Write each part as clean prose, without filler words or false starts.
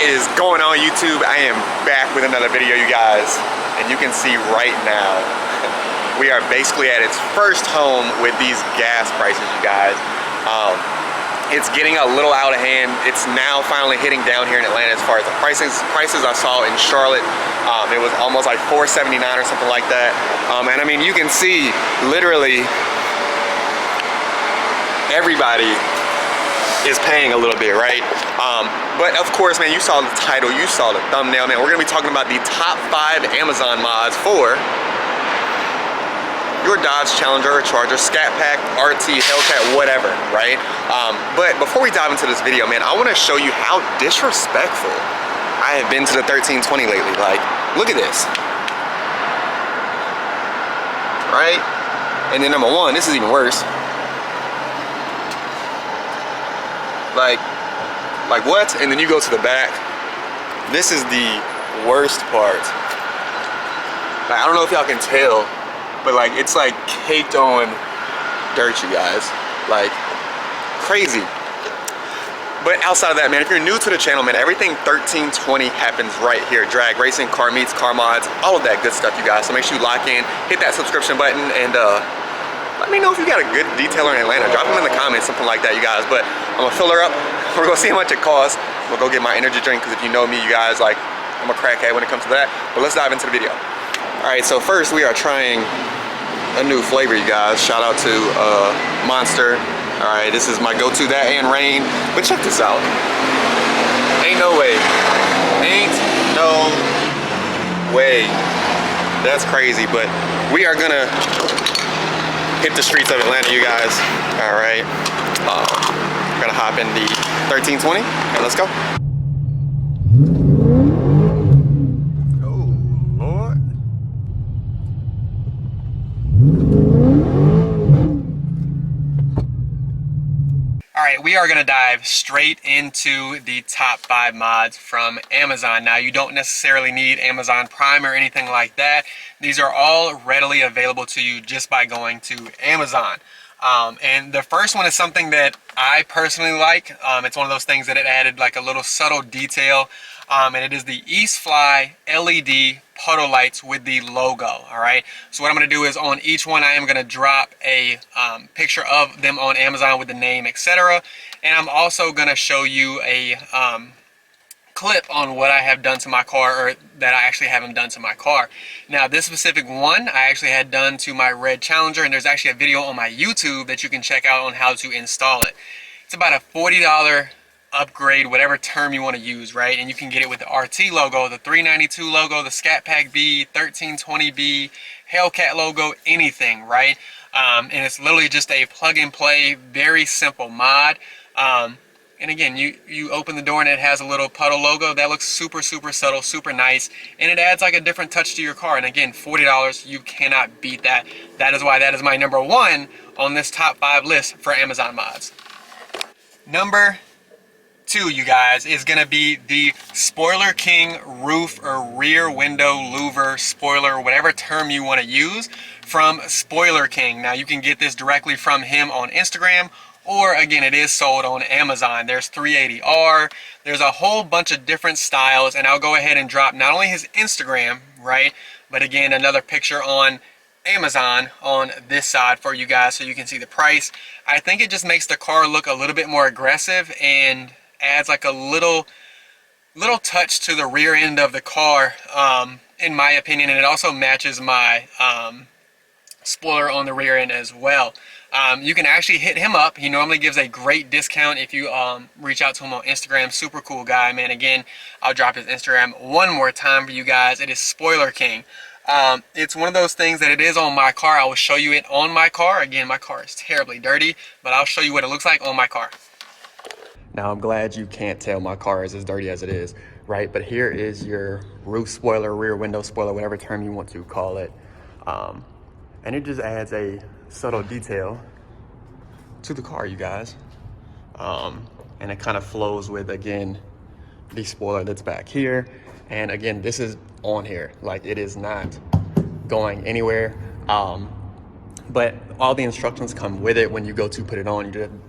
is going on YouTube? I am back with another video, you guys, and you can see right now we are basically at its first home with these gas prices, you guys. It's getting a little out of hand. It's now finally hitting down here in Atlanta as far as the prices I saw in Charlotte. It was almost like $4.79 or something like that. And I mean, you can see literally everybody is paying a little bit, right? But of course, man, you saw the title, you saw the thumbnail, man. We're gonna be talking about the top 5 Amazon mods for your Dodge Challenger or Charger, Scatpack, RT, Hellcat, whatever, right? But before we dive into this video, man, I wanna show you how disrespectful I have been to the 1320 lately. Like, look at this, right? And then number one, this is even worse. Like what? And then you go to the back. This is the worst part. Like, I don't know if y'all can tell, but like it's like caked on dirt, you guys. Like crazy. But outside of that, man, if you're new to the channel, man, everything 1320 happens right here. Drag racing, car meets, car mods, all of that good stuff, you guys. So make sure you lock in, hit that subscription button, and let me know if you got a good detailer in Atlanta. Drop them in the comments, something like that, you guys. But I'm gonna fill her up. We're gonna see how much it costs. We'll go get my energy drink, because if you know me, you guys, like, I'm a crackhead when it comes to that. But let's dive into the video. All right, so first we are trying a new flavor, you guys. Shout out to Monster. All right, this is my go-to, that and rain. But check this out. Ain't no way. Ain't no way. That's crazy, but we are gonna hit the streets of Atlanta, you guys. All right, we're gonna hop in the 1320 and let's go. Oh Lord. All right, we are gonna dive straight into the top 5 mods from Amazon. Now, you don't necessarily need Amazon Prime or anything like that. These are all readily available to you just by going to Amazon. And the first one is something that I personally like. It's one of those things that it added like a little subtle detail. And it is the Eastfly LED puddle lights with the logo. All right, so what I'm going to do is on each one I am going to drop a picture of them on Amazon with the name, etc. And I'm also going to show you a clip on what I have done to my car, or that I actually haven't done to my car. Now, this specific one I actually had done to my red Challenger, and there's actually a video on my YouTube that you can check out on how to install it. It's about a $40 upgrade, whatever term you want to use, right? And you can get it with the RT logo, the 392 logo, the Scatpack B, 1320B, Hellcat logo, anything, right? And it's literally just a plug and play, very simple mod. And again, you open the door and it has a little puddle logo. That looks super, super subtle, super nice. And it adds like a different touch to your car. And again, $40, you cannot beat that. That is why that is my number 1 on this top 5 list for Amazon mods. Number 2, you guys, is gonna be the Spoiler King roof or rear window louver spoiler, whatever term you want to use, from Spoiler King. Now, you can get this directly from him on Instagram, or again, it is sold on Amazon. There's 380R, there's a whole bunch of different styles, and I'll go ahead and drop not only his Instagram, right, but again, another picture on Amazon on this side for you guys so you can see the price. I think it just makes the car look a little bit more aggressive and adds like a little touch to the rear end of the car, in my opinion, and it also matches my spoiler on the rear end as well. You can actually hit him up. He normally gives a great discount if you reach out to him on Instagram. Super cool guy, man. Again, I'll drop his Instagram one more time for you guys. It is Spoiler King. It's one of those things that it is on my car. I will show you it on my car. Again, my car is terribly dirty, but I'll show you what it looks like on my car. Now, I'm glad you can't tell my car is as dirty as it is, right? But here is your roof spoiler, rear window spoiler, whatever term you want to call it. And it just adds a subtle detail to the car, you guys. And it kind of flows with, again, the spoiler that's back here. And again, this is on here, like it is not going anywhere. But all the instructions come with it. When you go to put it on, you do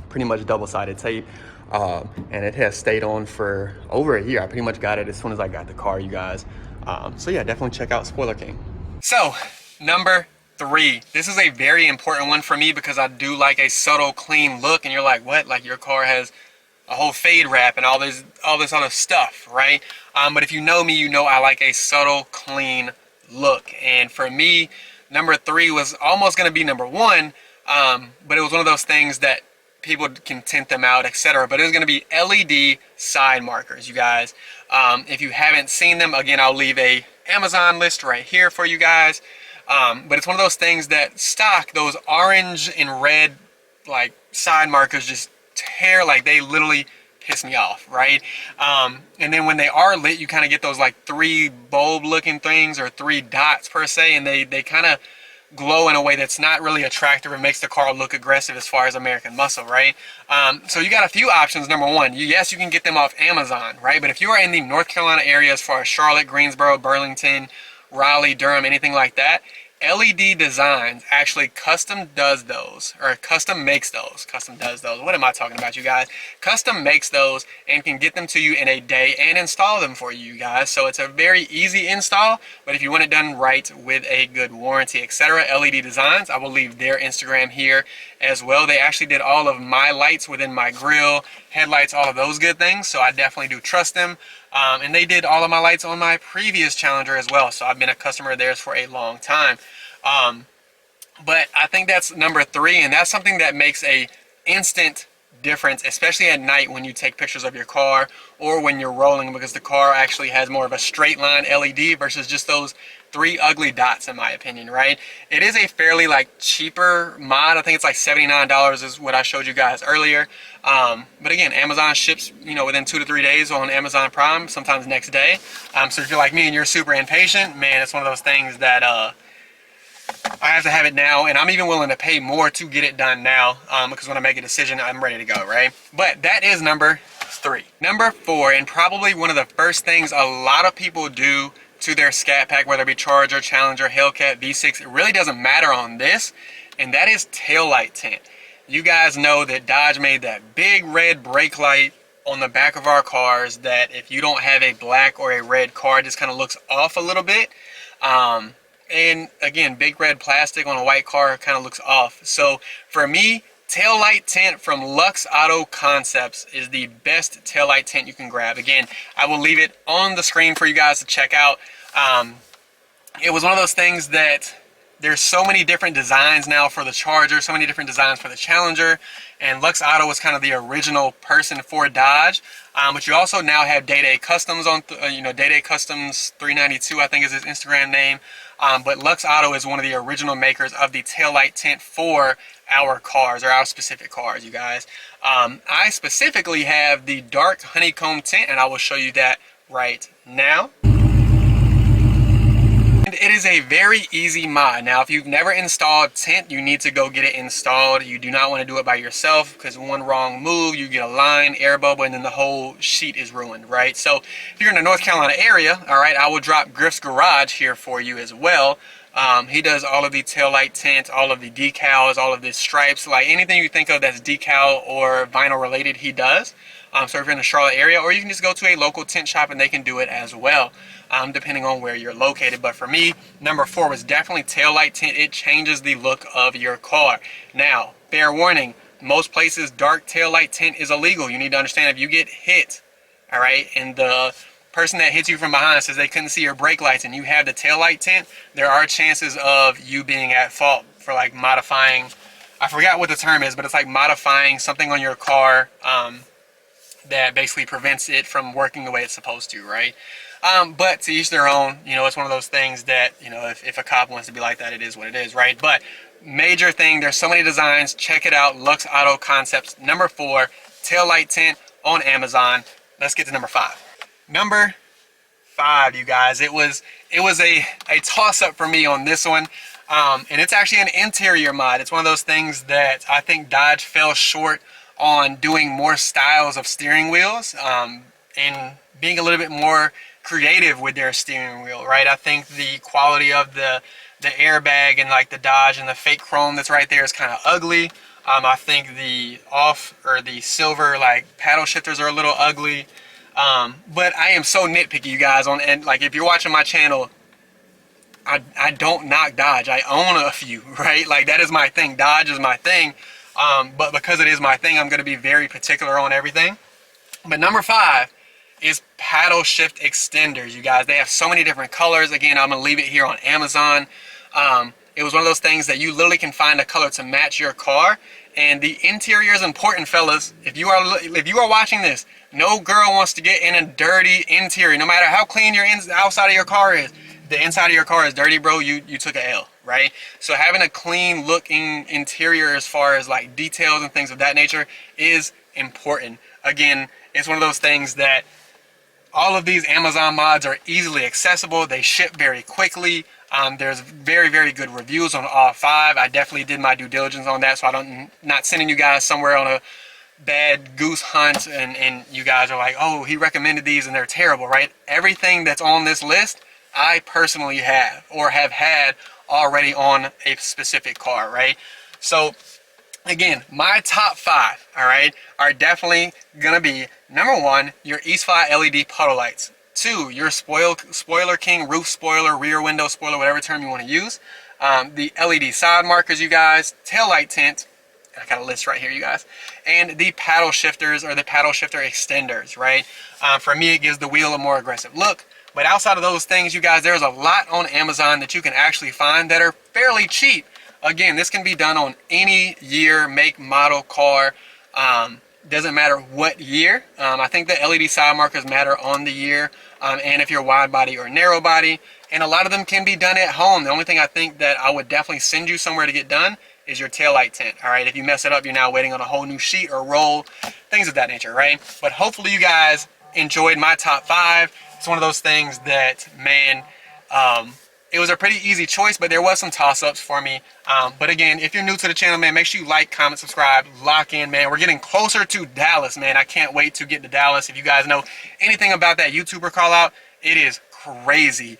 pretty much double-sided tape. and it has stayed on for over a year. I pretty much got it as soon as I got the car, you guys. So yeah, definitely check out Spoiler King. So number 3, this is a very important one for me because I do like a subtle, clean look. And you're like, what? Like your car has a whole fade wrap and all this other stuff, right? But if you know me, you know I like a subtle, clean look. And for me, number 3 was almost going to be number 1, but it was one of those things that people can tint them out, etc. But it was going to be LED side markers, you guys. If you haven't seen them, again, I'll leave a Amazon list right here for you guys. But it's one of those things that stock, those orange and red like side markers just tear, like they literally piss me off, right? And then when they are lit, you kind of get those like 3 bulb looking things, or 3 dots per se, and they kind of glow in a way that's not really attractive and makes the car look aggressive as far as American Muscle, right? So you got a few options. Number 1, yes, you can get them off Amazon, right? But if you are in the North Carolina area, as far as Charlotte, Greensboro, Burlington, Raleigh, Durham, anything like that, LED Designs actually custom does those, or custom makes those. Custom does those. What am I talking about, you guys? Custom makes those and can get them to you in a day and install them for you guys. So it's a very easy install, but if you want it done right with a good warranty, etc., LED Designs, I will leave their Instagram here as well. They actually did all of my lights within my grill, headlights, all of those good things. So I definitely do trust them. And they did all of my lights on my previous Challenger as well. So I've been a customer of theirs for a long time. But I think that's number 3, and that's something that makes a instant difference, especially at night when you take pictures of your car or when you're rolling, because the car actually has more of a straight line LED versus just those 3 ugly dots, in my opinion, right? It is a fairly like cheaper mod. I think it's like $79 is what I showed you guys earlier. But again, Amazon ships, you know, within 2 to 3 days on Amazon Prime, sometimes next day. So if you're like me and you're super impatient, man, it's one of those things that I have to have it now, and I'm even willing to pay more to get it done now, because when I make a decision, I'm ready to go, right? But that is number 3. Number 4, and probably one of the first things a lot of people do to their Scatpack, whether it be Charger, Challenger, Hellcat, V6, it really doesn't matter on this, and that is taillight tint. You guys know that Dodge made that big red brake light on the back of our cars that if you don't have a black or a red car, it just kind of looks off a little bit. And again, big red plastic on a white car kind of looks off. So for me, taillight tint from Lux Auto Concepts is the best taillight tint you can grab. Again, I will leave it on the screen for you guys to check out. It was one of those things that there's so many different designs now for the Charger, so many different designs for the Challenger, and Lux Auto was kind of the original person for Dodge. But you also now have Day-Day Customs on, Day-Day Customs 392, I think is his Instagram name. But Lux Auto is one of the original makers of the taillight tint for our cars, or our specific cars, you guys. I specifically have the dark honeycomb tint, and I will show you that right now. And it is a very easy mod. Now, if you've never installed tint, you need to go get it installed. You do not want to do it by yourself, because one wrong move, you get a line, air bubble, and then the whole sheet is ruined, right? So if you're in the North Carolina area, all right, I will drop Griff's Garage here for you as well. He does all of the taillight tint, all of the decals, all of the stripes, like anything you think of that's decal or vinyl related, he does. So if you're in the Charlotte area, or you can just go to a local tint shop and they can do it as well, depending on where you're located. But for me, number 4 was definitely taillight tint. It changes the look of your car. Now, fair warning, most places dark taillight tint is illegal. You need to understand, if you get hit, all right, and the person that hits you from behind says they couldn't see your brake lights and you have the taillight tint, there are chances of you being at fault for like modifying, I forgot what the term is, but it's like modifying something on your car that basically prevents it from working the way it's supposed to, right? But to each their own. You know, it's one of those things that, you know, if a cop wants to be like that, it is what it is, right? But major thing, there's so many designs. Check it out, Lux Auto Concepts. Number 4, taillight tint on Amazon. Let's get to number 5. Number 5, you guys, it was a toss-up for me on this one. And it's actually an interior mod. It's one of those things that I think Dodge fell short on doing more styles of steering wheels, and being a little bit more creative with their steering wheel, right? I think the quality of the airbag and like the Dodge and the fake chrome that's right there is kind of ugly. I think the the silver like paddle shifters are a little ugly. But I am so nitpicky, you guys. And like if you're watching my channel, I don't knock Dodge. I own a few, right? Like that is my thing. Dodge is my thing. But because it is my thing, I'm going to be very particular on everything. But number 5 is paddle shift extenders, you guys. They have so many different colors. Again, I'm going to leave it here on Amazon. It was one of those things that you literally can find a color to match your car. And the interior is important, fellas. If you are watching this, no girl wants to get in a dirty interior. No matter how clean your outside of your car is, the inside of your car is dirty, bro. You took a L, right? So having a clean looking interior as far as like details and things of that nature is important. Again, it's one of those things that all of these Amazon mods are easily accessible. They ship very quickly. There's very, very good reviews on all 5. I definitely did my due diligence on that, so not sending you guys somewhere on a bad goose hunt and you guys are like, oh, he recommended these and they're terrible, right? Everything that's on this list, I personally have or have had already on a specific car, right? So again, my top 5, all right, are definitely gonna be number 1, your East 5 LED puddle lights. 2, your Spoiler King roof spoiler, rear window spoiler, whatever term you want to use. The LED side markers, you guys. Tail light tint. I got a list right here, you guys. And the paddle shifters or the paddle shifter extenders, right? For me, it gives the wheel a more aggressive look. But outside of those things, you guys, there's a lot on Amazon that you can actually find that are fairly cheap. Again, this can be done on any year, make, model, car. Doesn't matter what year. I think the LED side markers matter on the year and if you're wide body or narrow body. And a lot of them can be done at home. The only thing I think that I would definitely send you somewhere to get done is your taillight tint. All right, if you mess it up, you're now waiting on a whole new sheet or roll, things of that nature, right? But hopefully you guys enjoyed my top 5. It's one of those things that, man, it was a pretty easy choice, but there was some toss-ups for me. But again, if you're new to the channel, man, make sure you like, comment, subscribe, lock in, man. We're getting closer to Dallas, man. I can't wait to get to Dallas. If you guys know anything about that YouTuber call out, it is crazy.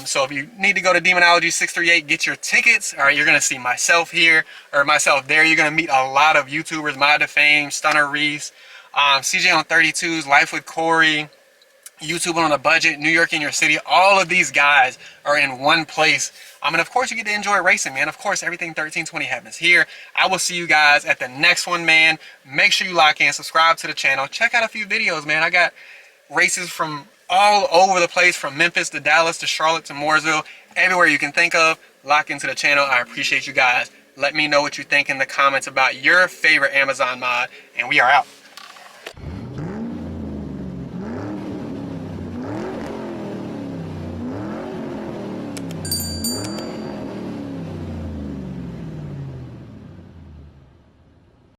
So if you need to go to Demonology 638, get your tickets. All right, you're going to see myself here or myself there. You're going to meet a lot of YouTubers, Mod to Fame, Stunner Reese, CJ on 32s, Life with Corey, YouTube on a Budget, New York in Your City. All of these guys are in one place. And of course you get to enjoy racing, man. Of course, everything 1320 happens here. I will see you guys at the next one, man. Make sure you lock in, subscribe to the channel, check out a few videos, man. I got races from all over the place, from Memphis to Dallas to Charlotte to Mooresville, everywhere you can think of. Lock into the channel. I appreciate you guys. Let me know what you think in the comments about your favorite Amazon mod, and we are out.